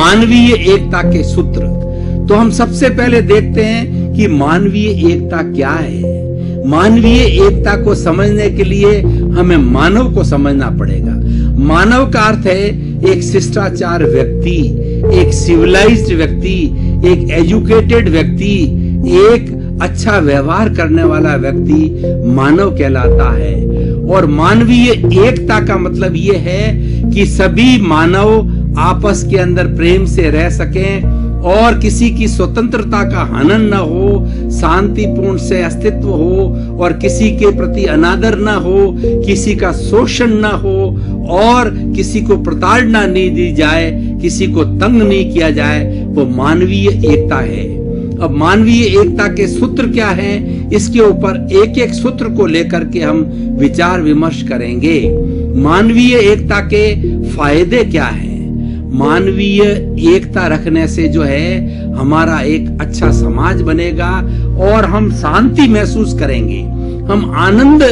मानवीय एकता के सूत्र। तो हम सबसे पहले देखते हैं कि मानवीय एकता क्या है। मानवीय एकता को समझने के लिए हमें मानव को समझना पड़ेगा। मानव का अर्थ है एक शिष्टाचार व्यक्ति, एक सिविलाइज्ड व्यक्ति, एक एजुकेटेड व्यक्ति, एक अच्छा व्यवहार करने वाला व्यक्ति मानव कहलाता है। और मानवीय एकता का मतलब यह है कि सभी मानव आपस के अंदर प्रेम से रह सकें और किसी की स्वतंत्रता का हनन न हो, शांतिपूर्ण से अस्तित्व हो और किसी के प्रति अनादर न हो, किसी का शोषण न हो और किसी को प्रताड़ना नहीं दी जाए, किसी को तंग नहीं किया जाए, वो मानवीय एकता है। अब मानवीय एकता के सूत्र क्या हैं, इसके ऊपर एक एक सूत्र को लेकर के हम विचार विमर्श करेंगे। मानवीय एकता के फायदे क्या हैं? मानवीय एकता रखने से जो है हमारा एक अच्छा समाज बनेगा और हम शांति महसूस करेंगे, हम आनंद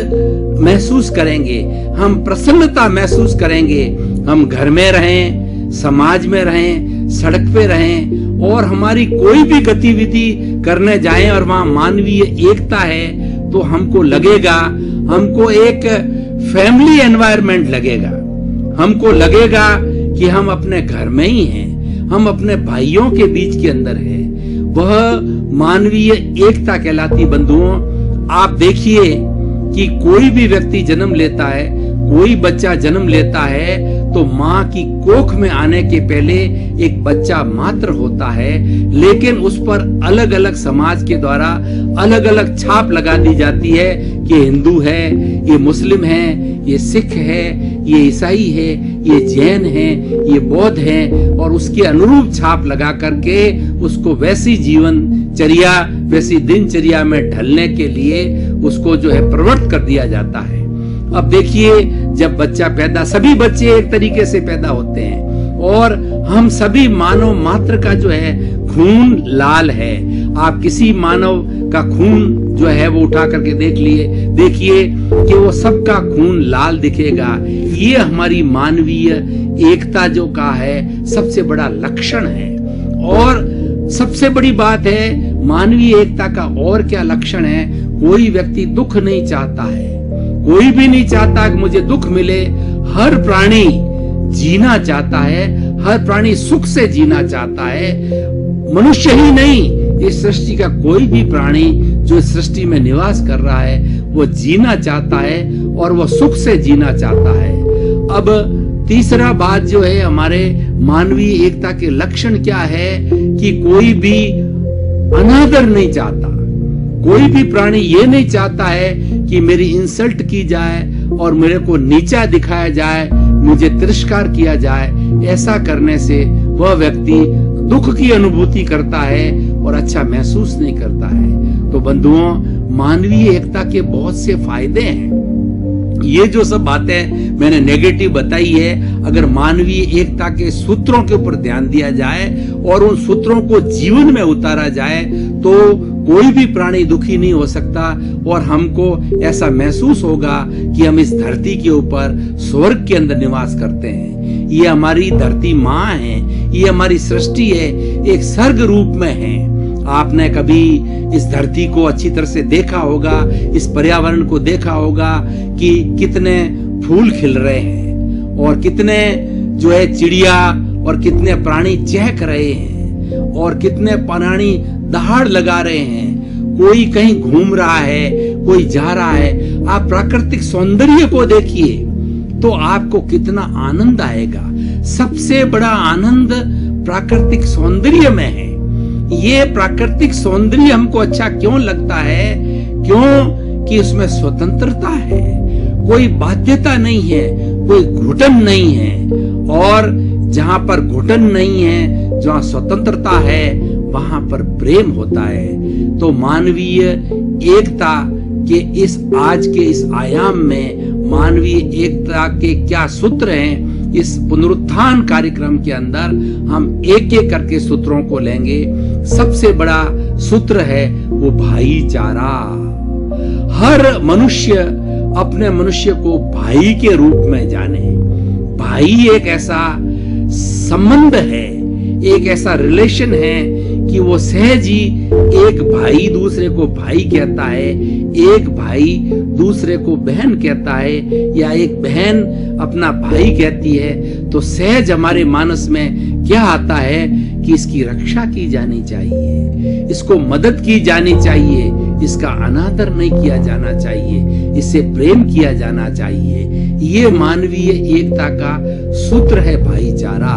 महसूस करेंगे, हम प्रसन्नता महसूस करेंगे। हम घर में रहें, समाज में रहें, सड़क पे रहें और हमारी कोई भी गतिविधि करने जाएं और वहां मानवीय एकता है तो हमको लगेगा, हमको एक फैमिली एनवायरनमेंट लगेगा, हमको लगेगा कि हम अपने घर में ही हैं, हम अपने भाइयों के बीच के अंदर हैं। वह मानवीय एकता कहलाती। बंधुओं, आप देखिए कि कोई भी व्यक्ति जन्म लेता है, कोई बच्चा जन्म लेता है तो माँ की कोख में आने के पहले एक बच्चा मात्र होता है, लेकिन उस पर अलग अलग समाज के द्वारा अलग अलग छाप लगा दी जाती है कि हिंदू है, ये मुस्लिम है, ये सिख है, ये ईसाई है, ये जैन है, ये बौद्ध है और उसके अनुरूप छाप लगा करके उसको वैसी जीवनचर्या, वैसी दिनचर्या में ढलने के लिए उसको जो है प्रवृत्त कर दिया जाता है। अब देखिए, जब बच्चा पैदा, सभी बच्चे एक तरीके से पैदा होते हैं और हम सभी मानव मात्र का जो है खून लाल है। आप किसी मानव का खून जो है वो उठा करके देखिए कि वो सबका खून लाल दिखेगा। ये हमारी मानवीय एकता जो का है सबसे बड़ा लक्षण है। और सबसे बड़ी बात है मानवीय एकता का और क्या लक्षण है, कोई व्यक्ति दुख नहीं चाहता है, कोई भी नहीं चाहता कि मुझे दुख मिले। हर प्राणी जीना चाहता है, हर प्राणी सुख से जीना चाहता है। मनुष्य ही नहीं, इस सृष्टि का कोई भी प्राणी जो इस सृष्टि में निवास कर रहा है वो जीना चाहता है और वो सुख से जीना चाहता है। अब तीसरा बात जो है हमारे मानवीय एकता के लक्षण क्या है कि कोई भी अनादर नहीं चाहता, कोई भी प्राणी ये नहीं चाहता है कि मेरी इंसल्ट की जाए और मेरे को नीचा दिखाया जाए, मुझे तिरस्कार किया जाए। ऐसा करने से वह व्यक्ति दुख की अनुभूति करता है और अच्छा महसूस नहीं करता है। तो बंधुओं, मानवीय एकता के बहुत से फायदे हैं। ये जो सब बातें मैंने नेगेटिव बताई है, अगर मानवीय एकता के सूत्रों के ऊपर ध्यान दिया जाए और उन सूत्रों को जीवन में उतारा जाए तो कोई भी प्राणी दुखी नहीं हो सकता और हमको ऐसा महसूस होगा कि हम इस धरती के ऊपर स्वर्ग के अंदर निवास करते हैं। ये हमारी धरती माँ है, ये हमारी सृष्टि है, एक स्वर्ग रूप में है। आपने कभी इस धरती को अच्छी तरह से देखा होगा, इस पर्यावरण को देखा होगा कि कितने फूल खिल रहे हैं और कितने जो है चिड़िया और कितने प्राणी चहक रहे हैं और कितने प्राणी दहाड़ लगा रहे हैं। कोई कहीं घूम रहा है, कोई जा रहा है। आप प्राकृतिक सौंदर्य को देखिए तो आपको कितना आनंद आएगा। सबसे बड़ा आनंद प्राकृतिक सौंदर्य में है। ये प्राकृतिक सौंदर्य हमको अच्छा क्यों लगता है? क्यों कि उसमें स्वतंत्रता है, कोई बाध्यता नहीं है, कोई घुटन नहीं है। और जहां पर घुटन नहीं है, जहां स्वतंत्रता है, वहां पर प्रेम होता है। तो मानवीय एकता के इस आज के इस आयाम में मानवीय एकता के क्या सूत्र हैं, इस पुनरुत्थान कार्यक्रम के अंदर हम एक एक करके सूत्रों को लेंगे। सबसे बड़ा सूत्र है वो भाईचारा। हर मनुष्य अपने मनुष्य को भाई के रूप में जाने। भाई एक ऐसा संबंध है, एक ऐसा रिलेशन है कि वो सहज ही एक भाई दूसरे को भाई कहता है, एक भाई दूसरे को बहन कहता है, या एक बहन अपना भाई कहती है। तो सहज हमारे मानस में क्या आता है कि इसकी रक्षा की जानी चाहिए, इसको मदद की जानी चाहिए, इसका अनादर नहीं किया जाना चाहिए, इससे प्रेम किया जाना चाहिए। ये मानवीय एकता का सूत्र है भाईचारा।